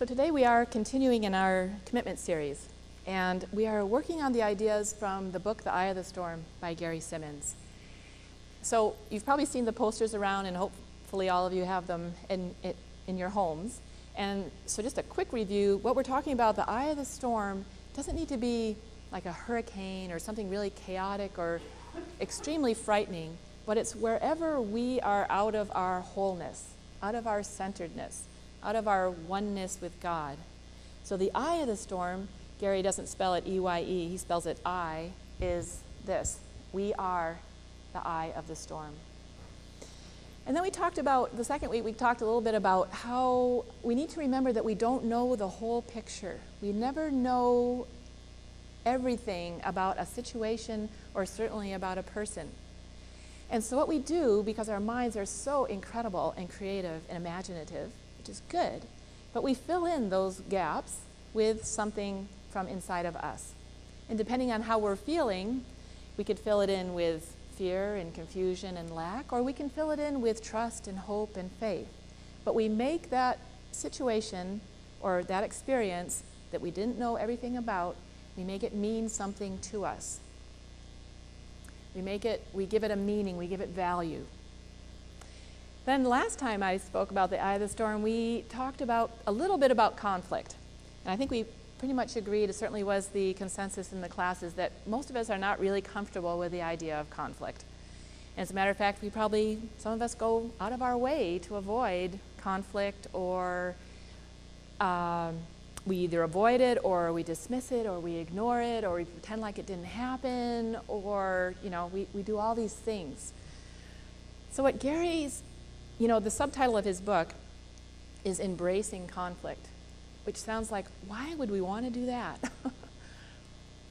So today we are continuing in our commitment series, and we are working on the ideas from the book The Eye of the Storm by Gary Simmons. So you've probably seen the posters around, and hopefully all of you have them in your homes. And so just a quick review, what we're talking about, the eye of the storm, doesn't need to be like a hurricane or something really chaotic or extremely frightening, but it's wherever we are out of our wholeness, out of our centeredness, out of our oneness with God. So the eye of the storm, Gary doesn't spell it E-Y-E, he spells it I, is this: we are the eye of the storm. And then we talked about, the second week, we talked a little bit about how we need to remember that we don't know the whole picture. We never know everything about a situation or certainly about a person. And so what we do, because our minds are so incredible and creative and imaginative, which is good, but we fill in those gaps with something from inside of us. And depending on how we're feeling, we could fill it in with fear and confusion and lack, or we can fill it in with trust and hope and faith. But we make that situation or that experience that we didn't know everything about, we make it mean something to us. We give it a meaning, we give it value. Then last time I spoke about the eye of the storm, we talked about a little bit about conflict. And I think we pretty much agreed, it certainly was the consensus in the classes, that most of us are not really comfortable with the idea of conflict. And as a matter of fact, some of us go out of our way to avoid conflict, or we either avoid it, or we dismiss it, or we ignore it, or we pretend like it didn't happen, or, we do all these things. So what Gary's, the subtitle of his book is Embracing Conflict, which sounds like, why would we want to do that?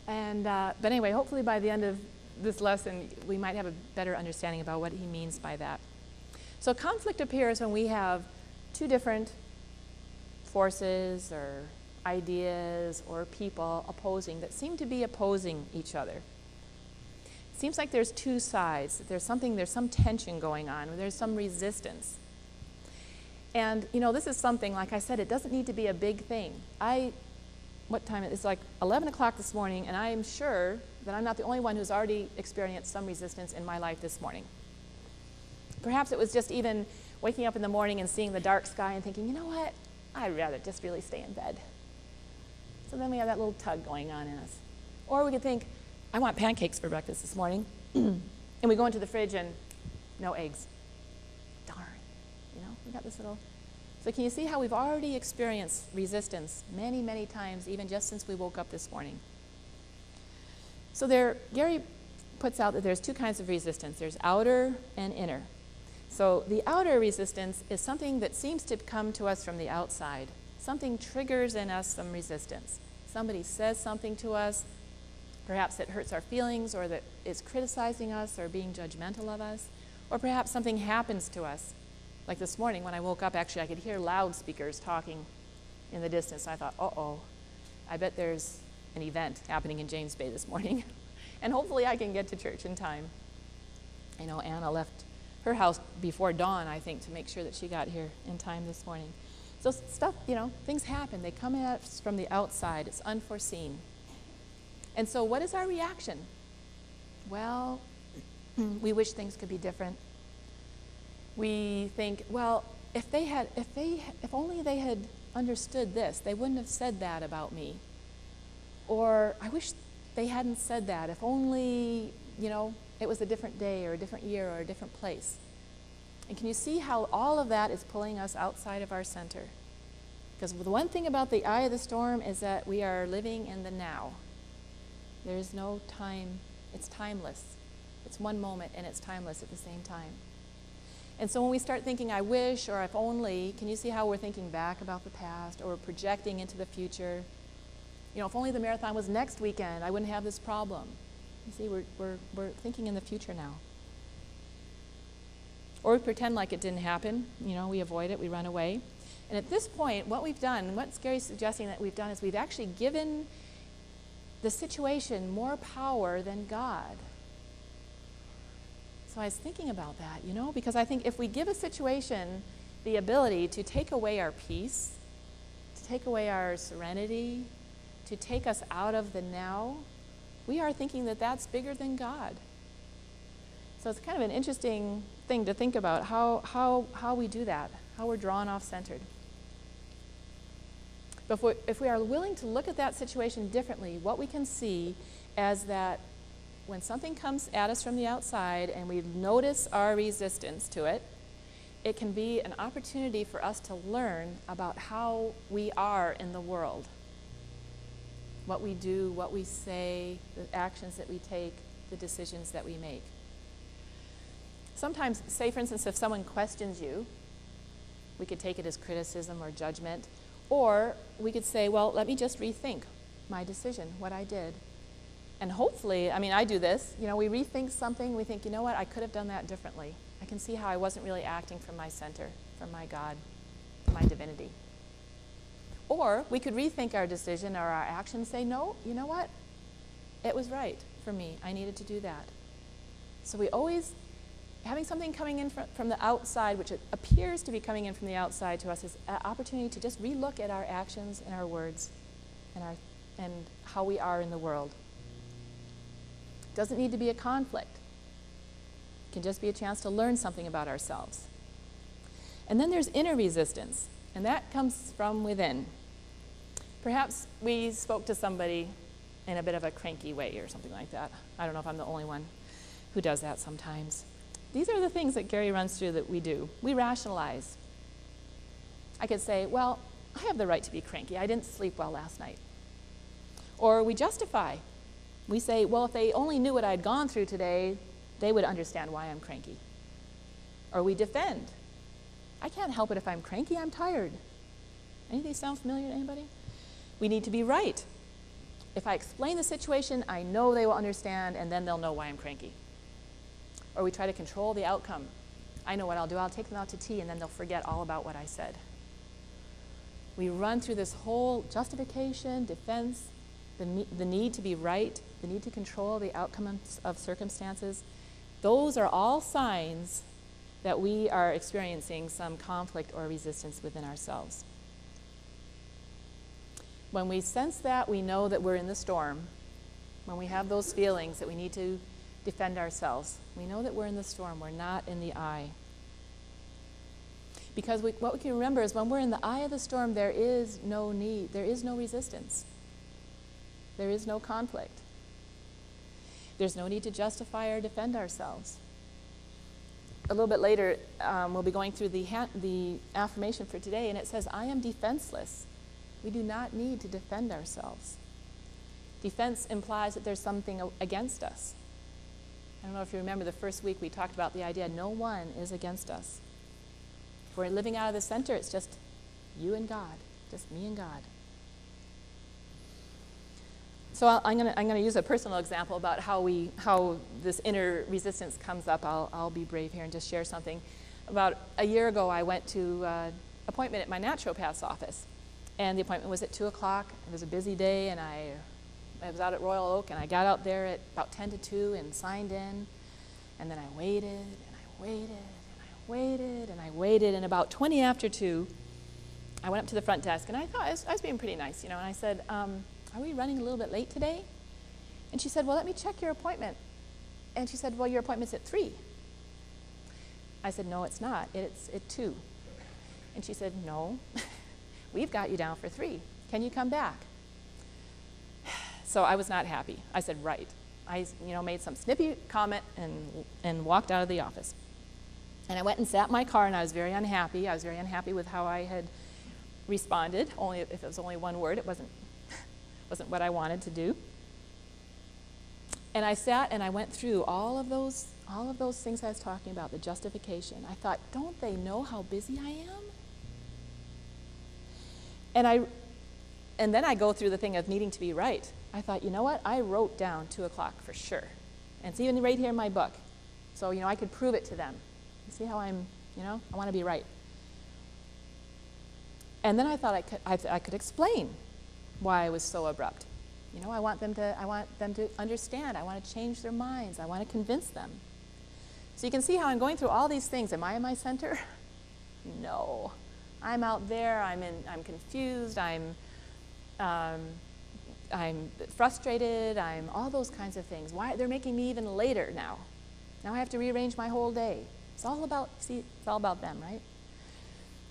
But anyway, hopefully by the end of this lesson, we might have a better understanding about what he means by that. So conflict appears when we have two different forces or ideas or people that seem to be opposing each other. It seems like there's two sides. There's some tension going on, or there's some resistance. And, this is something, like I said, it doesn't need to be a big thing. What time? It's like 11 o'clock this morning, and I am sure that I'm not the only one who's already experienced some resistance in my life this morning. Perhaps it was just even waking up in the morning and seeing the dark sky and thinking, you know what? I'd rather just really stay in bed. So then we have that little tug going on in us. Or we could think, I want pancakes for breakfast this morning. And we go into the fridge and no eggs. Darn. We got this little. So can you see how we've already experienced resistance many, many times, even just since we woke up this morning? So Gary puts out that there's two kinds of resistance. There's outer and inner. So the outer resistance is something that seems to come to us from the outside. Something triggers in us some resistance. Somebody says something to us, perhaps that hurts our feelings, or that is criticizing us or being judgmental of us, or perhaps something happens to us. Like this morning when I woke up, actually I could hear loudspeakers talking in the distance. I thought, uh-oh, I bet there's an event happening in James Bay this morning. And hopefully I can get to church in time. I know Anna left her house before dawn, I think, to make sure that she got here in time this morning. So stuff, things happen. They come at us from the outside. It's unforeseen. And so what is our reaction? Well, we wish things could be different. We think, well, if only they had understood this, they wouldn't have said that about me. Or I wish they hadn't said that. If only, it was a different day or a different year or a different place. And can you see how all of that is pulling us outside of our center? Because the one thing about the eye of the storm is that we are living in the now. There is no time. It's timeless. It's one moment and it's timeless at the same time. And so when we start thinking, I wish, or if only, can you see how we're thinking back about the past, or we're projecting into the future? If only the marathon was next weekend, I wouldn't have this problem. You see, we're thinking in the future now. Or we pretend like it didn't happen. We avoid it, we run away. And at this point, what we've done, what Gary's suggesting that we've done, is we've actually given the situation more power than God. So I was thinking about that, because I think if we give a situation the ability to take away our peace, to to take away our serenity, to take us out of the now, we are thinking that that's bigger than God. So it's kind of an interesting thing to think about, how we do that, how we're drawn off-centered. But if we are willing to look at that situation differently, what we can see is that when something comes at us from the outside and we notice our resistance to it, it can be an opportunity for us to learn about how we are in the world. What we do, what we say, the actions that we take, the decisions that we make. Sometimes, say for instance, if someone questions you, we could take it as criticism or judgment, or we could say, well, let me just rethink my decision, what I did. And hopefully, I mean, I do this, we rethink something, we think, you know what, I could have done that differently. I can see how I wasn't really acting from my center, from my God, my divinity. Or we could rethink our decision or our action and say, no, you know what, it was right for me. I needed to do that. So we always, having something coming in from the outside, which it appears to be coming in from the outside to us, is an opportunity to just relook at our actions and our words and how we are in the world. It doesn't need to be a conflict. It can just be a chance to learn something about ourselves. And then there's inner resistance, and that comes from within. Perhaps we spoke to somebody in a bit of a cranky way or something like that. I don't know if I'm the only one who does that sometimes. These are the things that Gary runs through that we do. We rationalize. I could say, well, I have the right to be cranky. I didn't sleep well last night. Or we justify. We say, well, if they only knew what I'd gone through today, they would understand why I'm cranky. Or we defend. I can't help it if I'm cranky, I'm tired. Any of these sound familiar to anybody? We need to be right. If I explain the situation, I know they will understand, and then they'll know why I'm cranky. Or we try to control the outcome. I know what I'll do. I'll take them out to tea, and then they'll forget all about what I said. We run through this whole justification, defense, the need to be right, the need to control the outcome of circumstances. Those are all signs that we are experiencing some conflict or resistance within ourselves. When we sense that, we know that we're in the storm. When we have those feelings that we need to defend ourselves, we know that we're in the storm. We're not in the eye. Because what we can remember is when we're in the eye of the storm, there is no need, there is no resistance. There is no conflict. There's no need to justify or defend ourselves. A little bit later, we'll be going through the affirmation for today, and it says, I am defenseless. We do not need to defend ourselves. Defense implies that there's something against us. I don't know if you remember the first week we talked about the idea no one is against us. If we're living out of the center, it's just you and God, just me and God. So I'm going to use a personal example about how this inner resistance comes up. I'll be brave here and just share something. About a year ago, I went to an appointment at my naturopath's office. And the appointment was at 2 o'clock. It was a busy day, and I was out at Royal Oak, and I got out there at about 10 to 2 and signed in. And then I waited, and I waited, and I waited, and I waited. And about 20 after 2, I went up to the front desk, and I thought I was being pretty nice, and I said, are we running a little bit late today? And she said, well, let me check your appointment. And she said, well, your appointment's at 3. I said, no, it's not. It's at 2. And she said, no. We've got you down for 3. Can you come back? So I was not happy. I said, right. I made some snippy comment and walked out of the office. And I went and sat in my car, and I was very unhappy. I was very unhappy with how I had responded. Only if it was only one word, it wasn't what I wanted to do. And I sat and I went through all of those things I was talking about, the justification. I thought, don't they know how busy I am? And then I go through the thing of needing to be right. I thought, you know what? I wrote down 2 o'clock for sure. And it's even right here in my book. So, I could prove it to them. You see how I'm, I want to be right. And then I thought I could explain why I was so abrupt. I want them to understand. I want to change their minds. I want to convince them. So you can see how I'm going through all these things. Am I in my center? No. I'm out there, I'm confused, I'm frustrated, I'm all those kinds of things. Why they're making me even later now. Now I have to rearrange my whole day. It's all about them, right?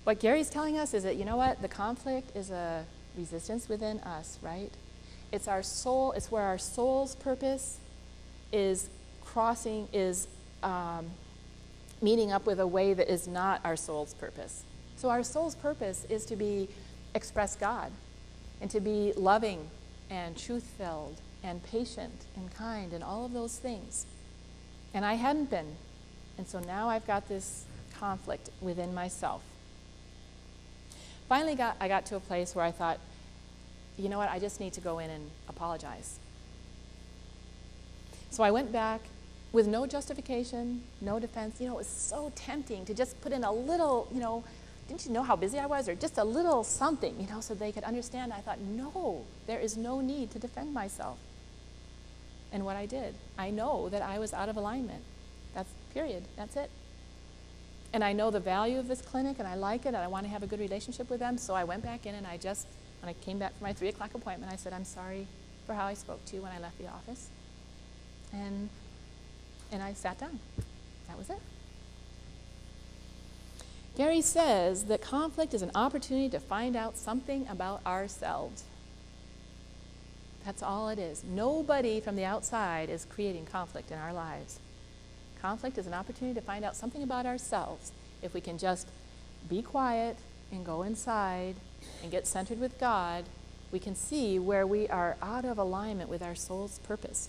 What Gary's telling us is that, you know what, the conflict is a resistance within us, right? It's our soul, it's where our soul's purpose is meeting up with a way that is not our soul's purpose. So our soul's purpose is to express God and to be loving and truth-filled and patient and kind and all of those things. And I hadn't been. And so now I've got this conflict within myself. Finally I got to a place where I thought, you know what, I just need to go in and apologize. So I went back with no justification, no defense. You know, it was so tempting to just put in a little, didn't you know how busy I was? Or just a little something, so they could understand. I thought, no, there is no need to defend myself. And what I did, I know that I was out of alignment. That's period, that's it. And I know the value of this clinic, and I like it, and I want to have a good relationship with them, so I went back in and when I came back for my 3 o'clock appointment, I said, I'm sorry for how I spoke to you when I left the office. And I sat down. That was it. Gary says that conflict is an opportunity to find out something about ourselves. That's all it is. Nobody from the outside is creating conflict in our lives. Conflict is an opportunity to find out something about ourselves. If we can just be quiet and go inside and get centered with God, we can see where we are out of alignment with our soul's purpose.